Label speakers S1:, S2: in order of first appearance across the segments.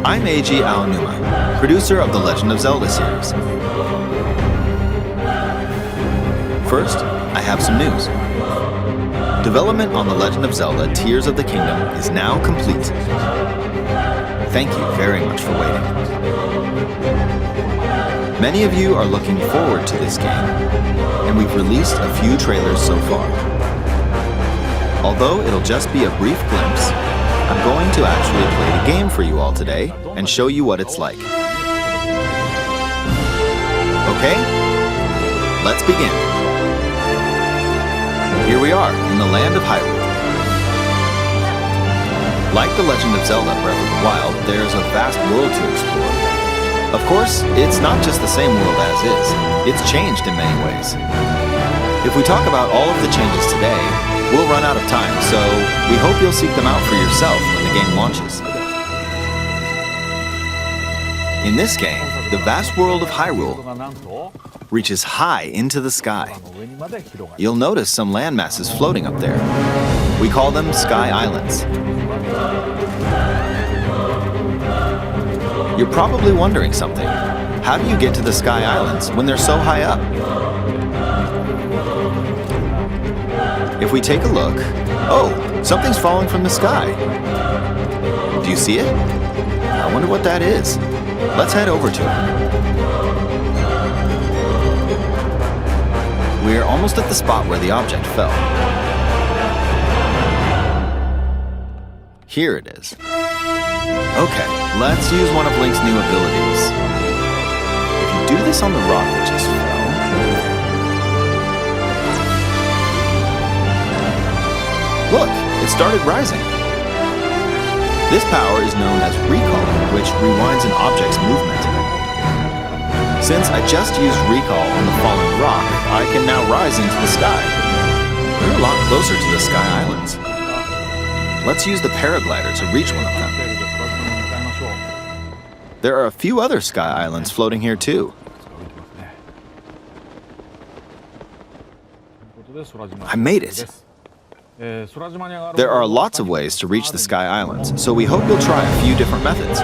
S1: I'm Eiji Aonuma, producer of the Legend of Zelda series. First, I have some news. Development on The Legend of Zelda Tears of the Kingdom is now complete. Thank you very much for waiting. Many of you are looking forward to this game, and we've released a few trailers so far. Although it'll just be a brief glimpse, I'm going to actually play the game for you all today and show you what it's like. Okay? Let's begin. Here we are in the land of Hyrule. Like The Legend of Zelda Breath of the Wild, there's a vast world to explore. Of course, it's not just the same world as is. It's changed in many ways. If we talk about all of the changes today, we'll run out of time, so we hope you'll seek them out for yourself when the game launches. In this game, the vast world of Hyrule reaches high into the sky. You'll notice some land masses floating up there. We call them Sky Islands. You're probably wondering something. How do you get to the Sky Islands when they're so high up? If we take a look, oh, something's falling from the sky. Do you see it? I wonder what that is. Let's head over to it. We're almost at the spot where the object fell. Here it is. Okay, let's use one of Link's new abilities. If you do this on the rock that just fell, look, it started rising. This power is known as recall, which rewinds an object's movement. Since I just used recall on the fallen rock, I can now rise into the sky. We're a lot closer to the Sky Islands. Let's use the paraglider to reach one of them. There are a few other Sky Islands floating here too. I made it. There are lots of ways to reach the Sky Islands, so we hope you'll try a few different methods.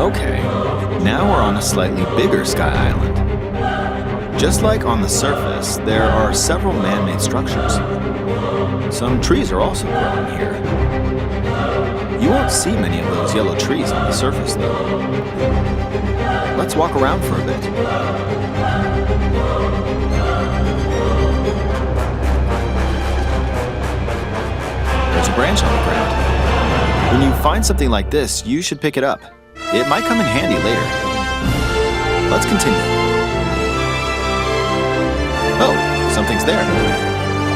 S1: Okay, now we're on a slightly bigger Sky Island. Just like on the surface, there are several man-made structures. Some trees are also growing here. You won't see many of those yellow trees on the surface, though. Let's walk around for a bit. There's a branch on the ground. When you find something like this, you should pick it up. It might come in handy later. Let's continue. Oh, something's there.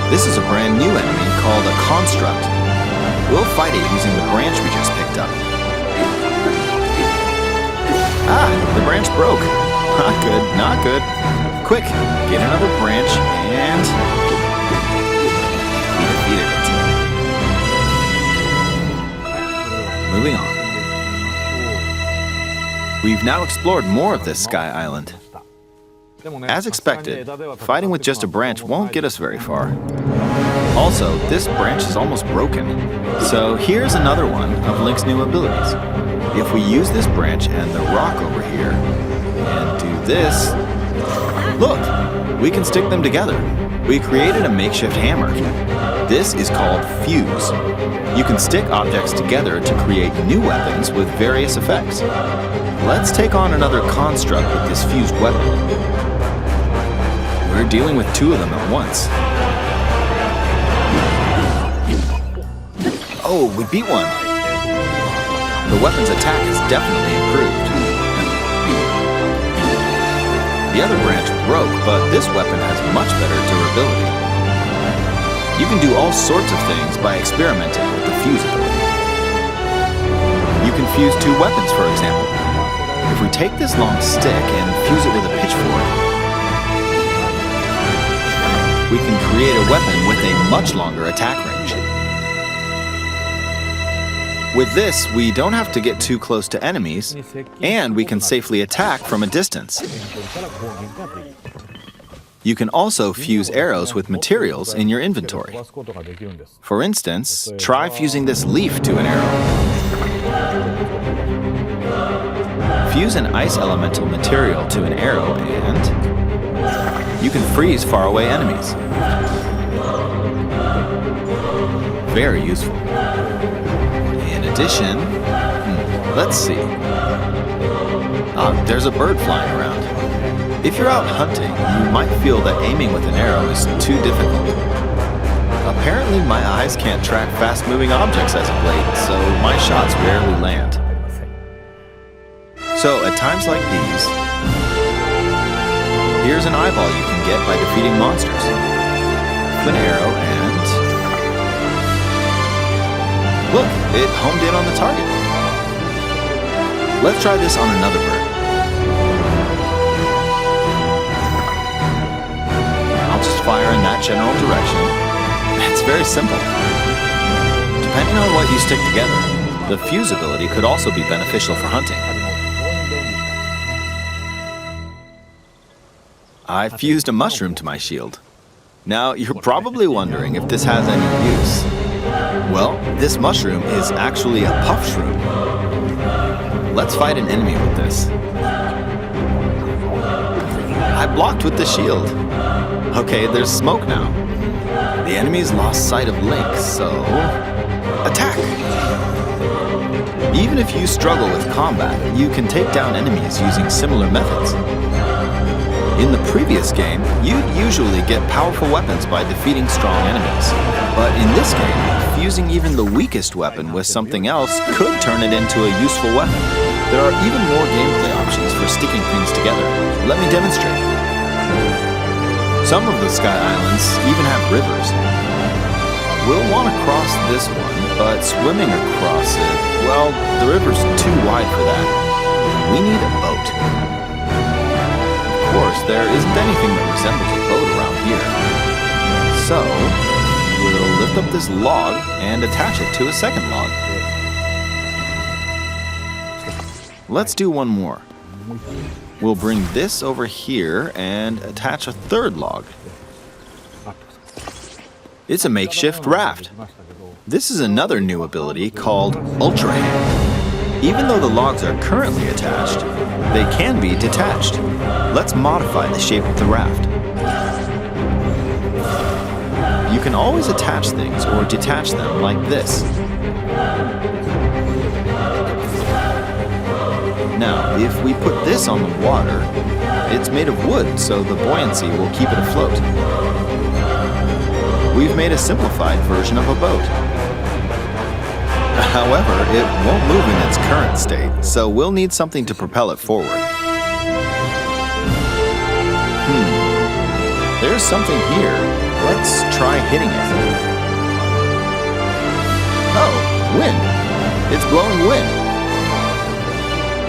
S1: This is a brand new enemy called a construct. We'll fight it using the branch we just picked up. Ah, the branch broke. Not good, not good. Quick, get another branch and... we defeated it. Moving on. We've now explored more of this Sky Island. As expected, fighting with just a branch won't get us very far. Also, this branch is almost broken. So here's another one of Link's new abilities. If we use this branch and the rock over here, and do this, look, we can stick them together. We created a makeshift hammer. This is called Fuse. You can stick objects together to create new weapons with various effects. Let's take on another construct with this fused weapon. We're dealing with two of them at once. Oh, we beat one. The weapon's attack is definitely improved. The other branch broke, but this weapon has much better durability. You can do all sorts of things by experimenting with the fuse ability. You can fuse two weapons, for example. If we take this long stick and fuse it with a pitchfork, we can create a weapon with a much longer attack range. With this, we don't have to get too close to enemies, and we can safely attack from a distance. You can also fuse arrows with materials in your inventory. For instance, try fusing this leaf to an arrow. Fuse an ice elemental material to an arrow and you can freeze faraway enemies. Very useful. In addition, let's see. There's a bird flying around. If you're out hunting, you might feel that aiming with an arrow is too difficult. Apparently, my eyes can't track fast-moving objects as of late, so my shots rarely land. So, at times like these, here's an eyeball you can get by defeating monsters. An arrow and... look, it homed in on the target. Let's try this on another bird. I'll just fire in that general direction. It's very simple. Depending on what you stick together, the fuse ability could also be beneficial for hunting. I fused a mushroom to my shield. Now, you're probably wondering if this has any use. Well, this mushroom is actually a puff shroom. Let's fight an enemy with this. I blocked with the shield. Okay, there's smoke now. The enemy's lost sight of Link, so... attack! Even if you struggle with combat, you can take down enemies using similar methods. In the previous game, you'd usually get powerful weapons by defeating strong enemies. But in this game, fusing even the weakest weapon with something else could turn it into a useful weapon. There are even more gameplay options for sticking things together. Let me demonstrate. Some of the Sky Islands even have rivers. We'll want to cross this one, but swimming across it, well, the river's too wide for that. We need a boat. Of course, there isn't anything that resembles a boat around here. So, we'll lift up this log and attach it to a second log. Let's do one more. We'll bring this over here and attach a third log. It's a makeshift raft. This is another new ability called Ultra Hand. Even though the logs are currently attached, they can be detached. Let's modify the shape of the raft. You can always attach things or detach them like this. Now, if we put this on the water, it's made of wood, so the buoyancy will keep it afloat. We've made a simplified version of a boat. However, it won't move in its current state, so we'll need something to propel it forward. There's something here. Let's try hitting it. Oh, wind! It's blowing wind.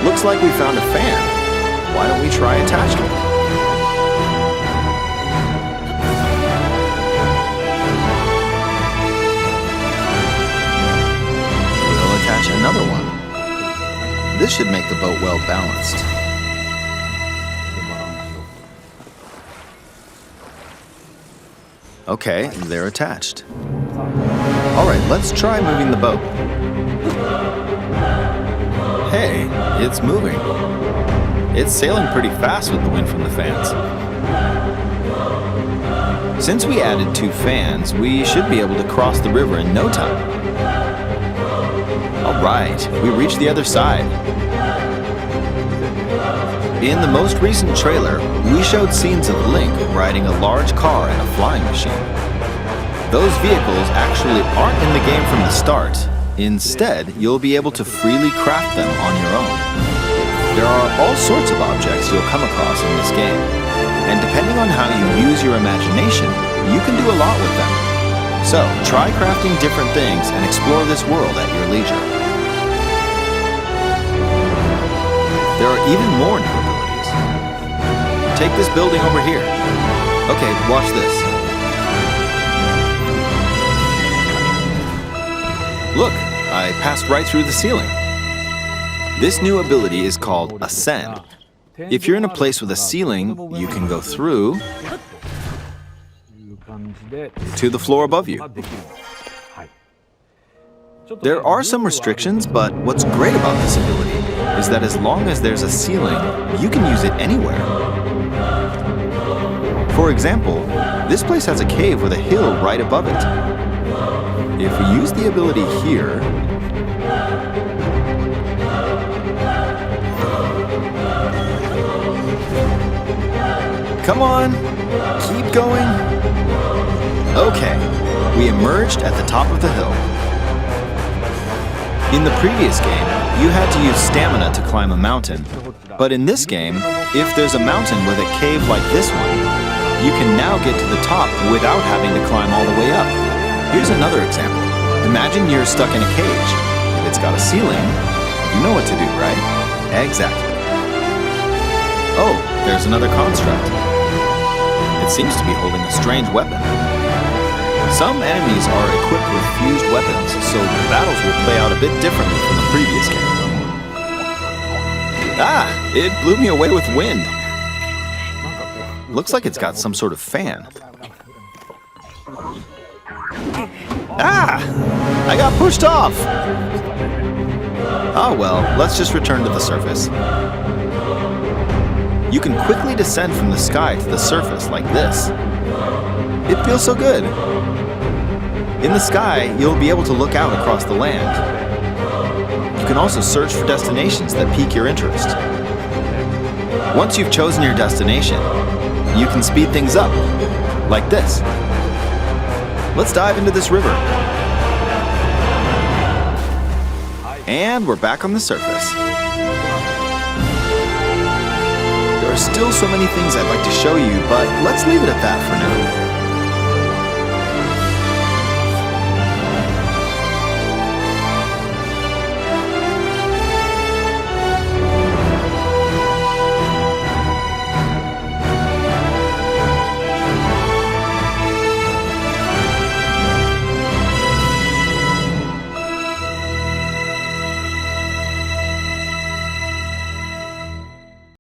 S1: Looks like we found a fan. Why don't we try attaching it? We'll attach another one. This should make the boat well balanced. Okay, they're attached. Alright, let's try moving the boat. Hey, it's moving. It's sailing pretty fast with the wind from the fans. Since we added 2 fans, we should be able to cross the river in no time. Alright, we reached the other side. In the most recent trailer, we showed scenes of Link riding a large car and a flying machine. Those vehicles actually aren't in the game from the start. Instead, you'll be able to freely craft them on your own. There are all sorts of objects you'll come across in this game, and depending on how you use your imagination, you can do a lot with them. So, try crafting different things and explore this world at your leisure. There are even more new abilities. Take this building over here. Okay, watch this. Look, I passed right through the ceiling. This new ability is called Ascend. If you're in a place with a ceiling, you can go through to the floor above you. There are some restrictions, but what's great about this ability is that as long as there's a ceiling, you can use it anywhere. For example, this place has a cave with a hill right above it. If we use the ability here, come on, keep going. Okay, we emerged at the top of the hill. In the previous game, you had to use stamina to climb a mountain. But in this game, if there's a mountain with a cave like this one, you can now get to the top without having to climb all the way up. Here's another example. Imagine you're stuck in a cage. If it's got a ceiling, you know what to do, right? Exactly. Oh, there's another construct. It seems to be holding a strange weapon. Some enemies are equipped with fused weapons, so the battles will play out a bit differently from the previous game. Ah! It blew me away with wind. Looks like it's got some sort of fan. Ah! I got pushed off! Ah well, let's just return to the surface. You can quickly descend from the sky to the surface like this. It feels so good. In the sky, you'll be able to look out across the land. You can also search for destinations that pique your interest. Once you've chosen your destination, you can speed things up, like this. Let's dive into this river. And we're back on the surface. There are still so many things I'd like to show you, but let's leave it at that for now.